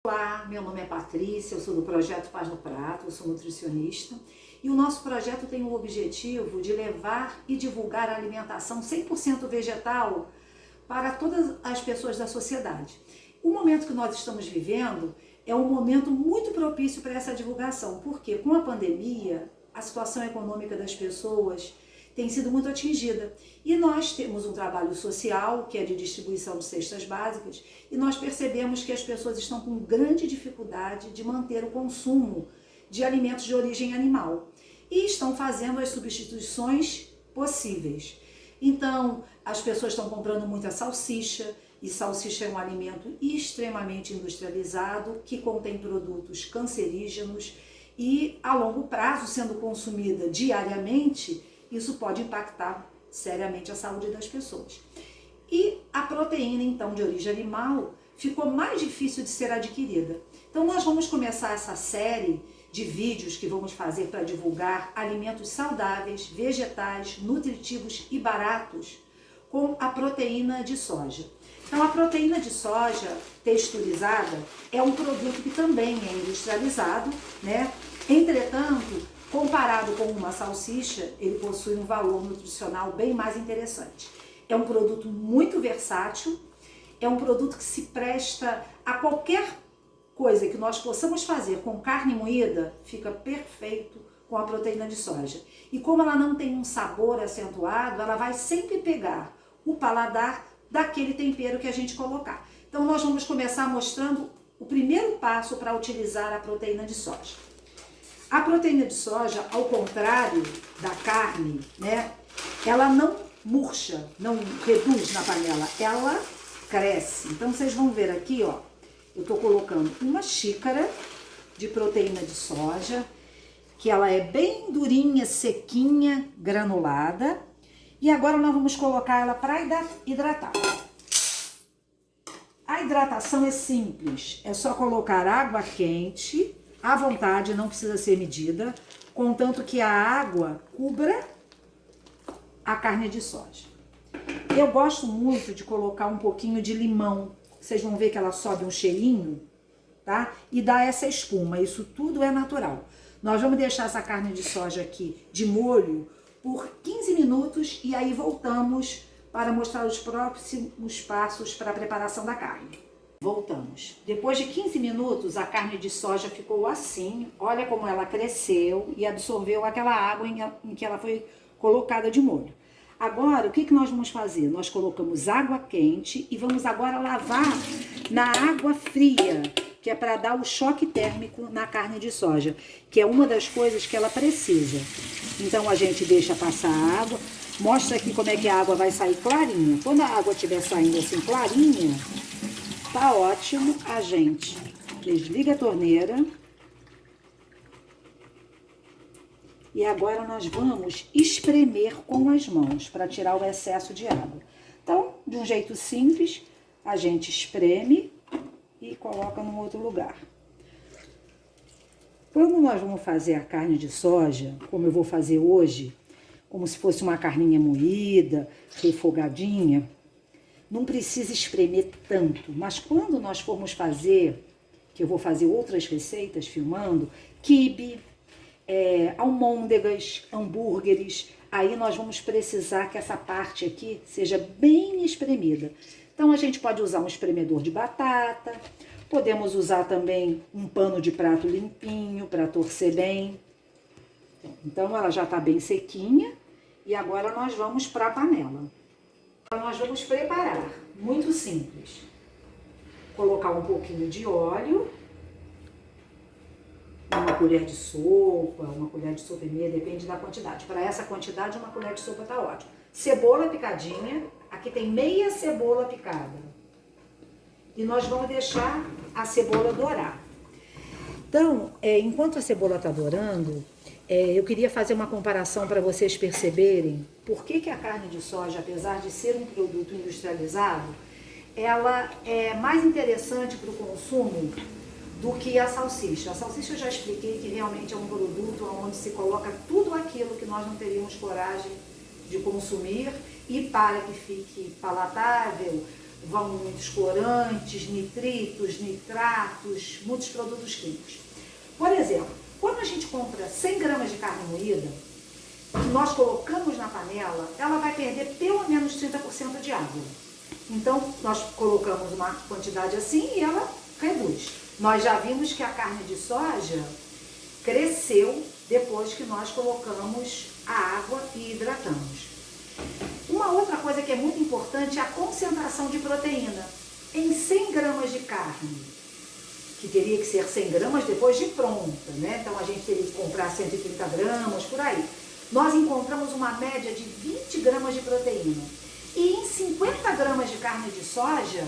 Olá, meu nome é Patrícia, eu sou do Projeto Paz no Prato, eu sou nutricionista e o nosso projeto tem o objetivo de levar e divulgar a alimentação 100% vegetal para todas as pessoas da sociedade. O momento que nós estamos vivendo é um momento muito propício para essa divulgação, porque com a pandemia, a situação econômica das pessoas tem sido muito atingida. E nós temos um trabalho social, que é de distribuição de cestas básicas, e nós percebemos que as pessoas estão com grande dificuldade de manter o consumo de alimentos de origem animal. E estão fazendo as substituições possíveis. Então, as pessoas estão comprando muita salsicha, e salsicha é um alimento extremamente industrializado, que contém produtos cancerígenos, e a longo prazo, sendo consumida diariamente, isso pode impactar seriamente a saúde das pessoas. E a proteína, então, de origem animal, ficou mais difícil de ser adquirida. Então, nós vamos começar essa série de vídeos que vamos fazer para divulgar alimentos saudáveis, vegetais, nutritivos e baratos com a proteína de soja. Então, a proteína de soja texturizada é um produto que também é industrializado, né? Entretanto, comparado com uma salsicha, ele possui um valor nutricional bem mais interessante. É um produto muito versátil, é um produto que se presta a qualquer coisa que nós possamos fazer com carne moída, fica perfeito com a proteína de soja. E como ela não tem um sabor acentuado, ela vai sempre pegar o paladar daquele tempero que a gente colocar. Então nós vamos começar mostrando o primeiro passo para utilizar a proteína de soja. A proteína de soja, ao contrário da carne, né, ela não murcha, não reduz na panela, ela cresce. Então vocês vão ver aqui, ó, eu tô colocando uma xícara de proteína de soja, que ela é bem durinha, sequinha, granulada. E agora nós vamos colocar ela para hidratar. A hidratação é simples, é só colocar água quente, à vontade, não precisa ser medida, contanto que a água cubra a carne de soja. Eu gosto muito de colocar um pouquinho de limão, vocês vão ver que ela sobe um cheirinho, tá? E dá essa espuma, isso tudo é natural. Nós vamos deixar essa carne de soja aqui de molho por 15 minutos e aí voltamos para mostrar os próximos passos para a preparação da carne. Voltamos. Depois de 15 minutos, a carne de soja ficou assim. Olha como ela cresceu e absorveu aquela água em que ela foi colocada de molho. Agora, o que nós vamos fazer? Nós colocamos água quente e vamos agora lavar na água fria, que é para dar o choque térmico na carne de soja, que é uma das coisas que ela precisa. Então, a gente deixa passar a água. Mostra aqui como é que a água vai sair clarinha. Quando a água estiver saindo assim clarinha, tá ótimo, a gente desliga a torneira. E agora nós vamos espremer com as mãos para tirar o excesso de água. Então, de um jeito simples, a gente espreme e coloca num outro lugar. Quando nós vamos fazer a carne de soja, como eu vou fazer hoje, como se fosse uma carninha moída, refogadinha, não precisa espremer tanto, mas quando nós formos fazer, que eu vou fazer outras receitas filmando, quibe, almôndegas, hambúrgueres, aí nós vamos precisar que essa parte aqui seja bem espremida. Então a gente pode usar um espremedor de batata, podemos usar também um pano de prato limpinho para torcer bem. Então ela já está bem sequinha e agora nós vamos para a panela. Nós vamos preparar, muito simples, colocar um pouquinho de óleo, uma colher de sopa e meia, depende da quantidade. Para essa quantidade, uma colher de sopa tá ótimo. Cebola picadinha, aqui tem meia cebola picada. E nós vamos deixar a cebola dourar. Então, enquanto a cebola tá dourando, eu queria fazer uma comparação para vocês perceberem por que a carne de soja, apesar de ser um produto industrializado, ela é mais interessante para o consumo do que a salsicha. A salsicha eu já expliquei que realmente é um produto onde se coloca tudo aquilo que nós não teríamos coragem de consumir e para que fique palatável, vão muitos corantes, nitritos, nitratos, muitos produtos químicos. Por exemplo, quando a gente compra 100 gramas de carne moída, nós colocamos na panela, ela vai perder pelo menos 30% de água. Então, nós colocamos uma quantidade assim e ela reduz. Nós já vimos que a carne de soja cresceu depois que nós colocamos a água e hidratamos. Uma outra coisa que é muito importante é a concentração de proteína. Em 100 gramas de carne, que teria que ser 100 gramas depois de pronta, né? Então a gente teria que comprar 130 gramas, por aí. Nós encontramos uma média de 20 gramas de proteína. E em 50 gramas de carne de soja,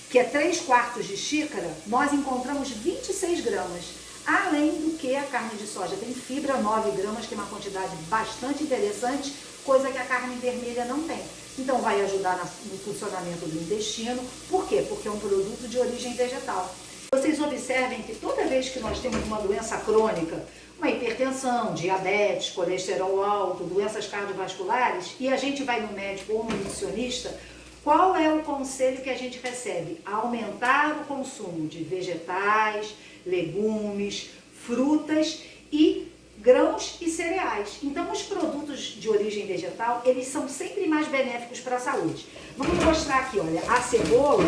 que é 3/4 de xícara, nós encontramos 26 gramas. Além do que a carne de soja tem fibra, 9 gramas, que é uma quantidade bastante interessante, coisa que a carne vermelha não tem. Então vai ajudar no funcionamento do intestino. Por quê? Porque é um produto de origem vegetal. Vocês observem que toda vez que nós temos uma doença crônica, uma hipertensão, diabetes, colesterol alto, doenças cardiovasculares, e a gente vai no médico ou no nutricionista, qual é o conselho que a gente recebe? Aumentar o consumo de vegetais, legumes, frutas e grãos e cereais. Então, os produtos de origem vegetal, eles são sempre mais benéficos para a saúde. Vamos mostrar aqui, olha, a cebola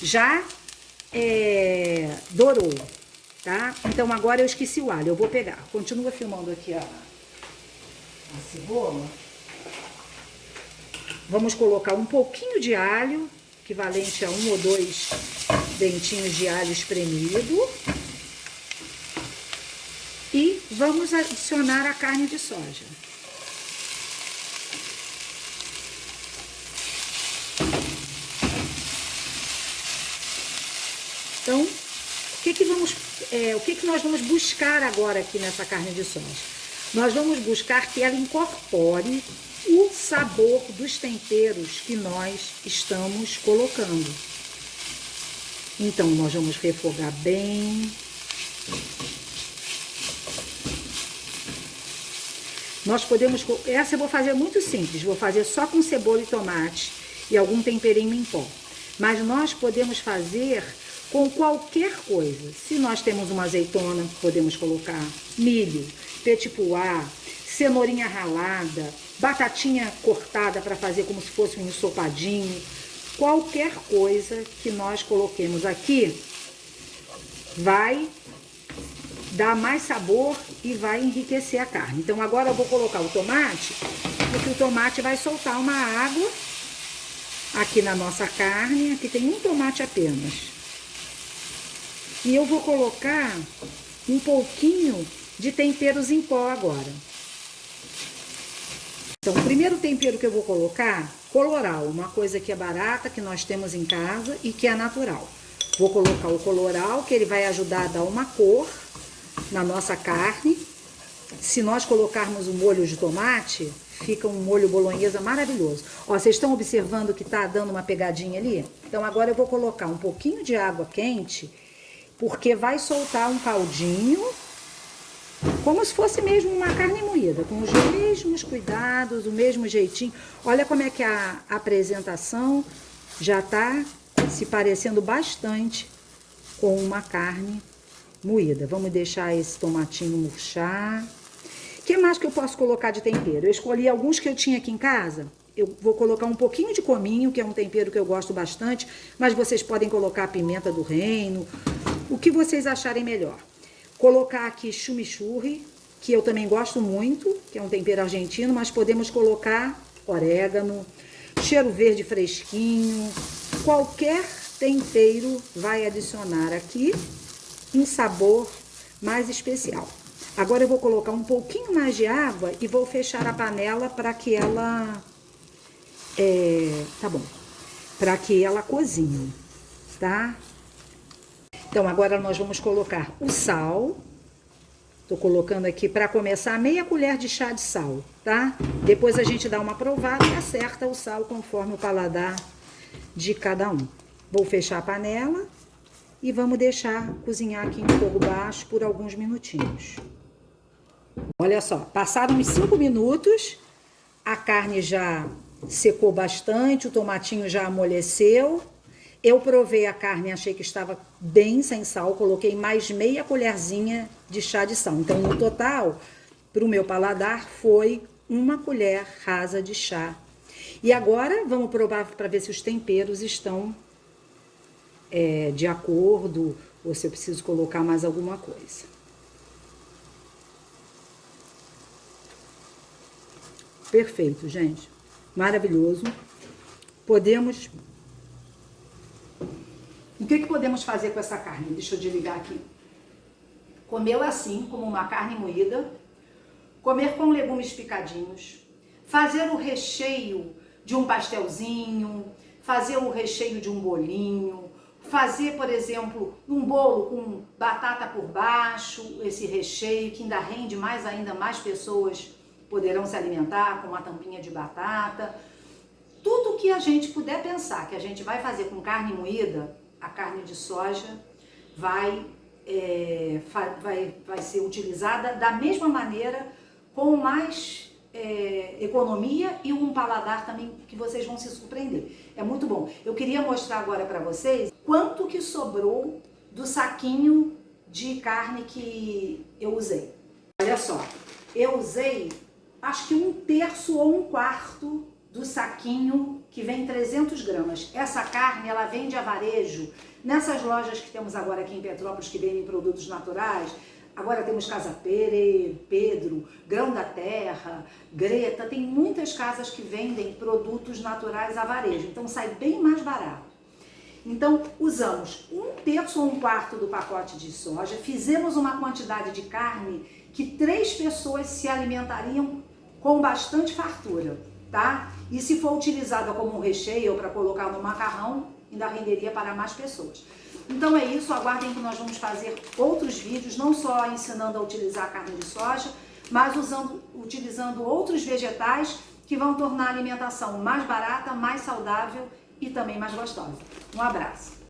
já dourou, tá? Então, agora eu esqueci o alho, eu vou pegar. Continua filmando aqui a cebola. Vamos colocar um pouquinho de alho, equivalente a 1 ou 2 dentinhos de alho espremido. E vamos adicionar a carne de soja. Então, o que nós vamos buscar agora aqui nessa carne de soja? Nós vamos buscar que ela incorpore o sabor dos temperos que nós estamos colocando. Então, nós vamos refogar bem. Nós podemos, essa eu vou fazer muito simples, vou fazer só com cebola e tomate e algum temperinho em pó. Mas nós podemos fazer com qualquer coisa. Se nós temos uma azeitona, podemos colocar milho, petit pois, cenourinha ralada, batatinha cortada para fazer como se fosse um ensopadinho. Qualquer coisa que nós coloquemos aqui vai dar mais sabor e vai enriquecer a carne. Então agora eu vou colocar o tomate, porque o tomate vai soltar uma água aqui na nossa carne. Aqui tem um tomate apenas. E eu vou colocar um pouquinho de temperos em pó agora. Então, o primeiro tempero que eu vou colocar, coloral, uma coisa que é barata, que nós temos em casa e que é natural. Vou colocar o coloral, que ele vai ajudar a dar uma cor na nossa carne. Se nós colocarmos um molho de tomate, fica um molho bolonhesa maravilhoso. Ó, vocês estão observando que tá dando uma pegadinha ali? Então agora eu vou colocar um pouquinho de água quente, porque vai soltar um caldinho, como se fosse mesmo uma carne moída, com os mesmos cuidados, o mesmo jeitinho. Olha como é que a apresentação já tá se parecendo bastante com uma carne moída. Vamos deixar esse tomatinho murchar. O que mais que eu posso colocar de tempero? Eu escolhi alguns que eu tinha aqui em casa. Eu vou colocar um pouquinho de cominho, que é um tempero que eu gosto bastante, mas vocês podem colocar pimenta do reino, o que vocês acharem melhor. Colocar aqui chimichurri, que eu também gosto muito, que é um tempero argentino, mas podemos colocar orégano, cheiro verde fresquinho, qualquer tempero vai adicionar aqui um sabor mais especial. Agora eu vou colocar um pouquinho mais de água e vou fechar a panela para que ela para que ela cozinhe, tá? Então agora nós vamos colocar o sal. Tô colocando aqui para começar meia colher de chá de sal, tá? Depois a gente dá uma provada e acerta o sal conforme o paladar de cada um. Vou fechar a panela e vamos deixar cozinhar aqui em fogo baixo por alguns minutinhos. Olha só, passaram uns 5 minutos, a carne já secou bastante, o tomatinho já amoleceu. Eu provei a carne e achei que estava bem sem sal, coloquei mais meia colherzinha de chá de sal. Então, no total, para o meu paladar, foi 1 colher rasa de chá. E agora, vamos provar para ver se os temperos estão de acordo, ou se eu preciso colocar mais alguma coisa. Perfeito, gente. Maravilhoso. Podemos... O que podemos fazer com essa carne? Deixa eu desligar aqui. Comê-la assim, como uma carne moída. Comer com legumes picadinhos. Fazer o recheio de um pastelzinho. Fazer o recheio de um bolinho. Fazer, por exemplo, um bolo com batata por baixo, esse recheio que ainda rende ainda mais pessoas poderão se alimentar com uma tampinha de batata. Tudo que a gente puder pensar que a gente vai fazer com carne moída, a carne de soja vai ser utilizada da mesma maneira, com mais economia e um paladar também que vocês vão se surpreender. É muito bom. Eu queria mostrar agora para vocês quanto que sobrou do saquinho de carne que eu usei. Olha só, eu usei acho que 1/3 ou 1/4 do saquinho que vem 300 gramas. Essa carne, ela vende a varejo nessas lojas que temos agora aqui em Petrópolis, que vendem produtos naturais. Agora temos Casa Pedro, Grão da Terra, Greta, tem muitas casas que vendem produtos naturais a varejo, então sai bem mais barato. Então usamos 1/3 ou 1/4 do pacote de soja, fizemos uma quantidade de carne que 3 pessoas se alimentariam com bastante fartura, tá? E se for utilizada como um recheio ou para colocar no macarrão, ainda renderia para mais pessoas. Então é isso, aguardem que nós vamos fazer outros vídeos, não só ensinando a utilizar a carne de soja, mas utilizando outros vegetais que vão tornar a alimentação mais barata, mais saudável e também mais gostosa. Um abraço!